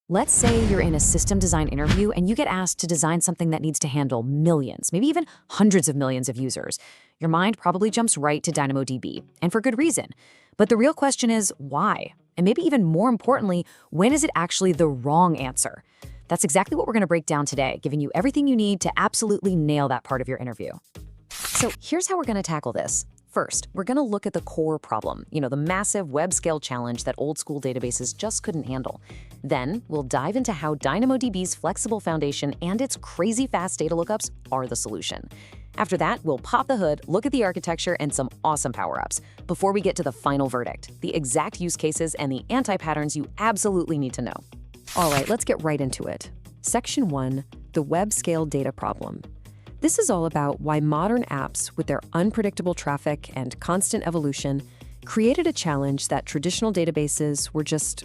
Let's say you're in a system design interview and you get asked to design something that needs to handle millions, maybe even hundreds of millions of users. Your mind probably jumps right to DynamoDB, and for good reason. But the real question is why? And maybe even more importantly, when is it actually the wrong answer? That's exactly what we're going to break down today, giving you everything you need to absolutely nail that part of your interview. So here's how we're going to tackle this. First, we're going to look at the core problem, the massive web-scale challenge that old-school databases just couldn't handle. Then, we'll dive into how DynamoDB's flexible foundation and its crazy fast data lookups are the solution. After that, we'll pop the hood, look at the architecture, and some awesome power-ups before we get to the final verdict, the exact use cases and the anti-patterns you absolutely need to know. All right, let's get right into it. Section 1, the web-scale data problem. This is all about why modern apps, with their unpredictable traffic and constant evolution, created a challenge that traditional databases were just,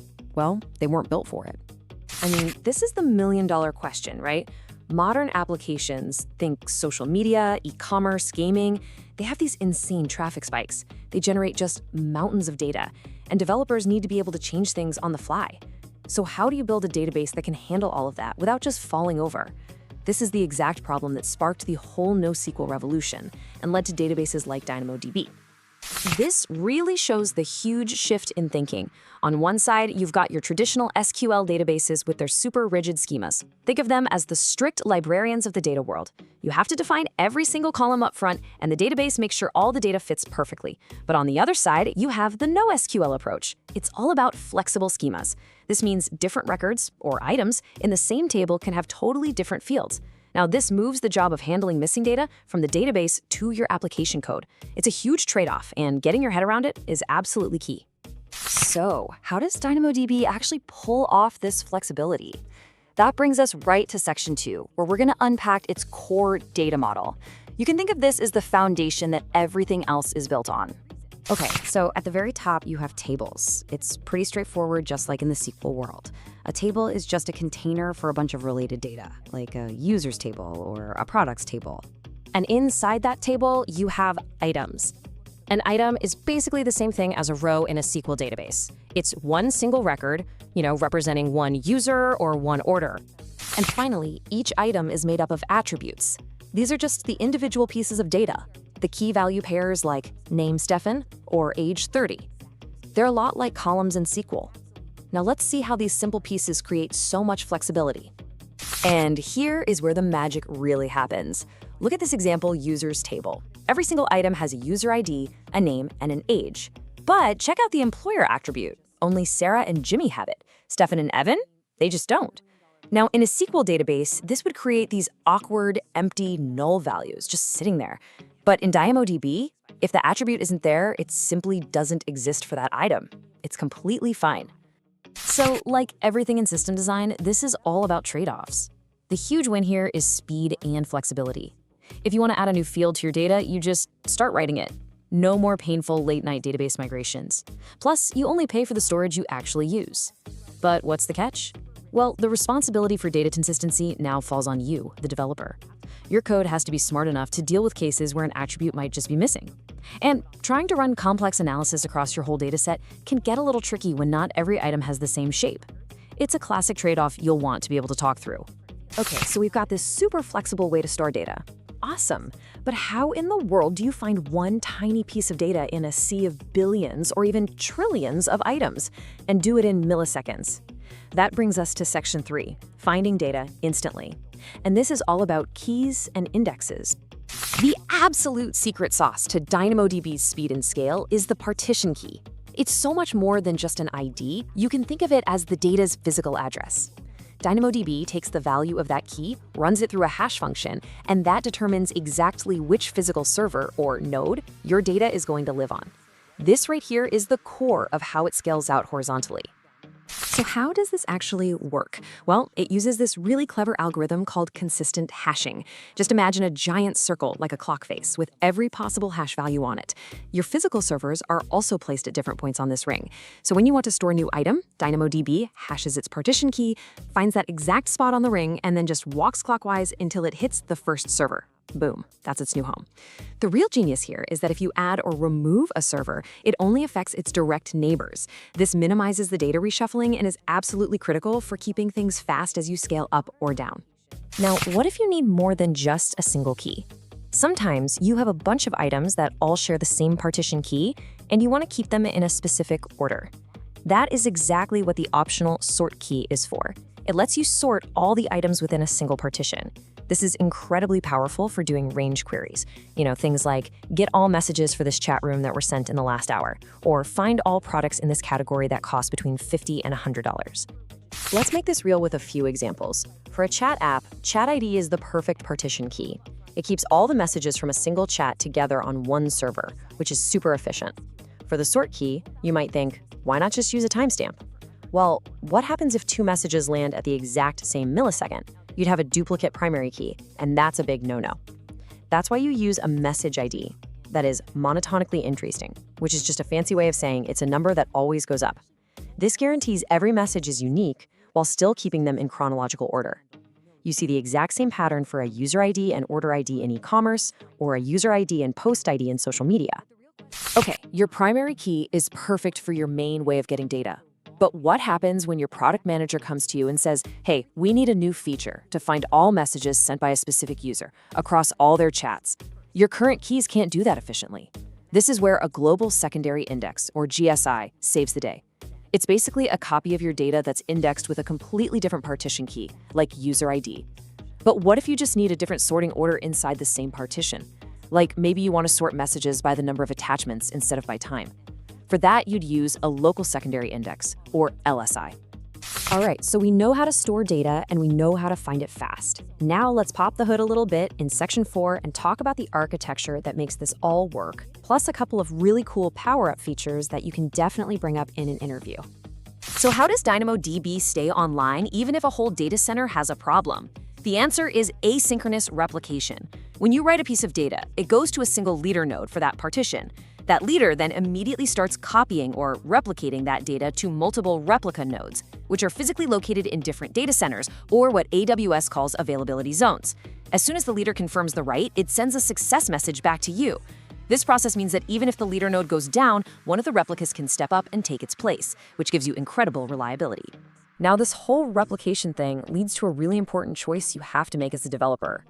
they weren't built for it. I mean, this is the million-dollar question, right? Modern applications, think social media, e-commerce, gaming, they have these insane traffic spikes. They generate just mountains of data, and developers need to be able to change things on the fly. So how do you build a database that can handle all of that without just falling over? This is the exact problem that sparked the whole NoSQL revolution and led to databases like DynamoDB. This really shows the huge shift in thinking. On one side, you've got your traditional SQL databases with their super rigid schemas. Think of them as the strict librarians of the data world. You have to define every single column up front, and the database makes sure all the data fits perfectly. But on the other side, you have the NoSQL approach. It's all about flexible schemas. This means different records, or items, in the same table can have totally different fields. Now, this moves the job of handling missing data from the database to your application code. It's a huge trade-off, and getting your head around it is absolutely key. So, how does DynamoDB actually pull off this flexibility? That brings us right to Section 2, where we're going to unpack its core data model. You can think of this as the foundation that everything else is built on. Okay, so at the very top, you have tables. It's pretty straightforward, just like in the SQL world. A table is just a container for a bunch of related data, like a users table or a products table. And inside that table, you have items. An item is basically the same thing as a row in a SQL database. It's one single record, representing one user or one order. And finally, each item is made up of attributes. These are just the individual pieces of data, the key value pairs like name Stefan or age 30. They're a lot like columns in SQL. Now let's see how these simple pieces create so much flexibility. And here is where the magic really happens. Look at this example users table. Every single item has a user ID, a name, and an age. But check out the employer attribute. Only Sarah and Jimmy have it. Stefan and Evan? They just don't. Now, in a SQL database, this would create these awkward, empty, null values just sitting there. But in DynamoDB, if the attribute isn't there, it simply doesn't exist for that item. It's completely fine. So, like everything in system design, this is all about trade-offs. The huge win here is speed and flexibility. If you want to add a new field to your data, you just start writing it. No more painful late-night database migrations. Plus, you only pay for the storage you actually use. But what's the catch? Well, the responsibility for data consistency now falls on you, the developer. Your code has to be smart enough to deal with cases where an attribute might just be missing. And trying to run complex analysis across your whole dataset can get a little tricky when not every item has the same shape. It's a classic trade-off you'll want to be able to talk through. Okay, so we've got this super flexible way to store data. Awesome, but how in the world do you find one tiny piece of data in a sea of billions or even trillions of items and do it in milliseconds? That brings us to Section 3, finding data instantly. And this is all about keys and indexes. The absolute secret sauce to DynamoDB's speed and scale is the partition key. It's so much more than just an ID. You can think of it as the data's physical address. DynamoDB takes the value of that key, runs it through a hash function, and that determines exactly which physical server or node your data is going to live on. This right here is the core of how it scales out horizontally. So how does this actually work? Well, it uses this really clever algorithm called consistent hashing. Just imagine a giant circle like a clock face with every possible hash value on it. Your physical servers are also placed at different points on this ring. So when you want to store a new item, DynamoDB hashes its partition key, finds that exact spot on the ring, and then just walks clockwise until it hits the first server. Boom, that's its new home. The real genius here is that if you add or remove a server, it only affects its direct neighbors. This minimizes the data reshuffling and is absolutely critical for keeping things fast as you scale up or down. Now, what if you need more than just a single key? Sometimes you have a bunch of items that all share the same partition key, and you want to keep them in a specific order. That is exactly what the optional sort key is for. It lets you sort all the items within a single partition. This is incredibly powerful for doing range queries. Things like get all messages for this chat room that were sent in the last hour, or find all products in this category that cost between $50 and $100. Let's make this real with a few examples. For a chat app, Chat ID is the perfect partition key. It keeps all the messages from a single chat together on one server, which is super efficient. For the sort key, you might think, why not just use a timestamp? Well, what happens if two messages land at the exact same millisecond? You'd have a duplicate primary key, and that's a big no-no. That's why you use a message ID, that is monotonically increasing, which is just a fancy way of saying it's a number that always goes up. This guarantees every message is unique while still keeping them in chronological order. You see the exact same pattern for a user ID and order ID in e-commerce, or a user ID and post ID in social media. Okay, your primary key is perfect for your main way of getting data. But what happens when your product manager comes to you and says, hey, we need a new feature to find all messages sent by a specific user across all their chats? Your current keys can't do that efficiently. This is where a global secondary index, or GSI, saves the day. It's basically a copy of your data that's indexed with a completely different partition key, like user ID. But what if you just need a different sorting order inside the same partition? Like maybe you want to sort messages by the number of attachments instead of by time. For that, you'd use a local secondary index, or LSI. All right, so we know how to store data and we know how to find it fast. Now let's pop the hood a little bit in Section 4 and talk about the architecture that makes this all work, plus a couple of really cool power-up features that you can definitely bring up in an interview. So how does DynamoDB stay online even if a whole data center has a problem? The answer is asynchronous replication. When you write a piece of data, it goes to a single leader node for that partition. That leader then immediately starts copying or replicating that data to multiple replica nodes, which are physically located in different data centers, or what AWS calls availability zones. As soon as the leader confirms the write, it sends a success message back to you. This process means that even if the leader node goes down, one of the replicas can step up and take its place, which gives you incredible reliability. Now, this whole replication thing leads to a really important choice you have to make as a developer.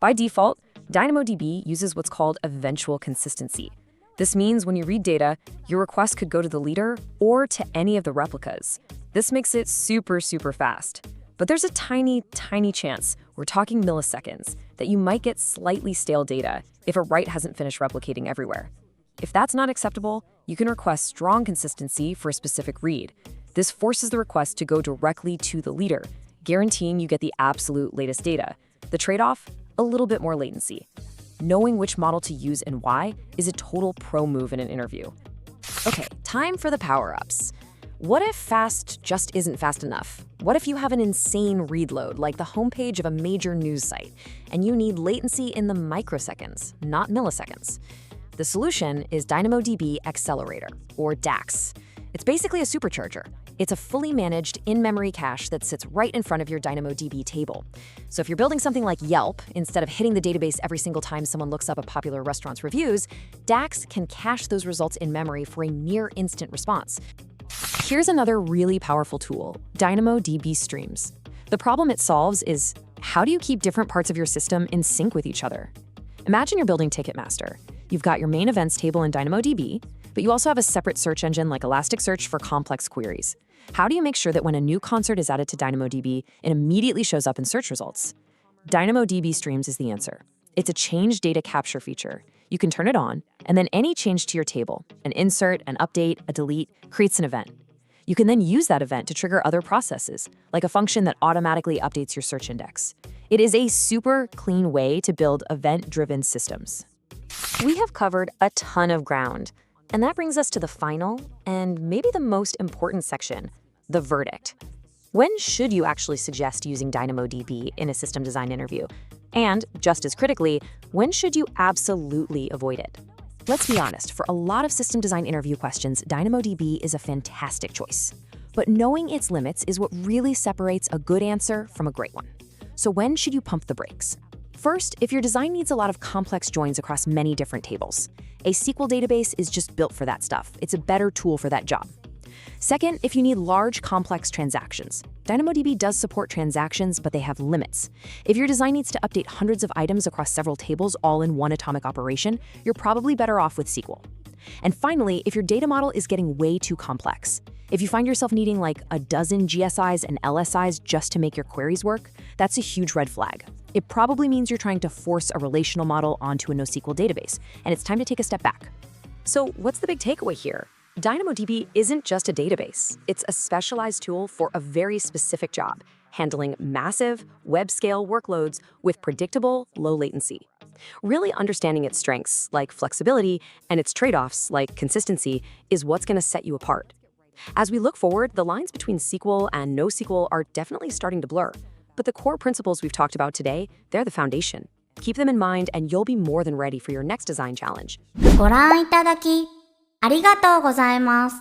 By default, DynamoDB uses what's called eventual consistency. This means when you read data, your request could go to the leader or to any of the replicas. This makes it super fast. But there's a tiny chance, we're talking milliseconds, that you might get slightly stale data if a write hasn't finished replicating everywhere. If that's not acceptable, you can request strong consistency for a specific read. This forces the request to go directly to the leader, guaranteeing you get the absolute latest data. The trade-off? A little bit more latency. Knowing which model to use and why is a total pro move in an interview. Okay, time for the power-ups. What if fast just isn't fast enough? What if you have an insane read load, like the homepage of a major news site, and you need latency in the microseconds, not milliseconds? The solution is DynamoDB Accelerator, or DAX. It's basically a supercharger. It's a fully managed in-memory cache that sits right in front of your DynamoDB table. So if you're building something like Yelp, instead of hitting the database every single time someone looks up a popular restaurant's reviews, DAX can cache those results in memory for a near-instant response. Here's another really powerful tool, DynamoDB Streams. The problem it solves is, how do you keep different parts of your system in sync with each other? Imagine you're building Ticketmaster. You've got your main events table in DynamoDB, but you also have a separate search engine like Elasticsearch for complex queries. How do you make sure that when a new concert is added to DynamoDB, it immediately shows up in search results? DynamoDB Streams is the answer. It's a change data capture feature. You can turn it on, and then any change to your table, an insert, an update, a delete, creates an event. You can then use that event to trigger other processes, like a function that automatically updates your search index. It is a super clean way to build event-driven systems. We have covered a ton of ground. And that brings us to the final, and maybe the most important section, the verdict. When should you actually suggest using DynamoDB in a system design interview? And, just as critically, when should you absolutely avoid it? Let's be honest, for a lot of system design interview questions, DynamoDB is a fantastic choice. But knowing its limits is what really separates a good answer from a great one. So when should you pump the brakes? First, if your design needs a lot of complex joins across many different tables, a SQL database is just built for that stuff. It's a better tool for that job. Second, if you need large, complex transactions, DynamoDB does support transactions, but they have limits. If your design needs to update hundreds of items across several tables all in one atomic operation, you're probably better off with SQL. And finally, if your data model is getting way too complex, if you find yourself needing like a dozen GSIs and LSIs just to make your queries work, that's a huge red flag. It probably means you're trying to force a relational model onto a NoSQL database, and it's time to take a step back. So what's the big takeaway here? DynamoDB isn't just a database. It's a specialized tool for a very specific job, handling massive, web-scale workloads with predictable, low latency. Really understanding its strengths, like flexibility, and its trade-offs, like consistency, is what's going to set you apart. As we look forward, the lines between SQL and NoSQL are definitely starting to blur. But the core principles we've talked about today, they're the foundation. Keep them in mind, and you'll be more than ready for your next design challenge. ご覧いただきありがとうございます。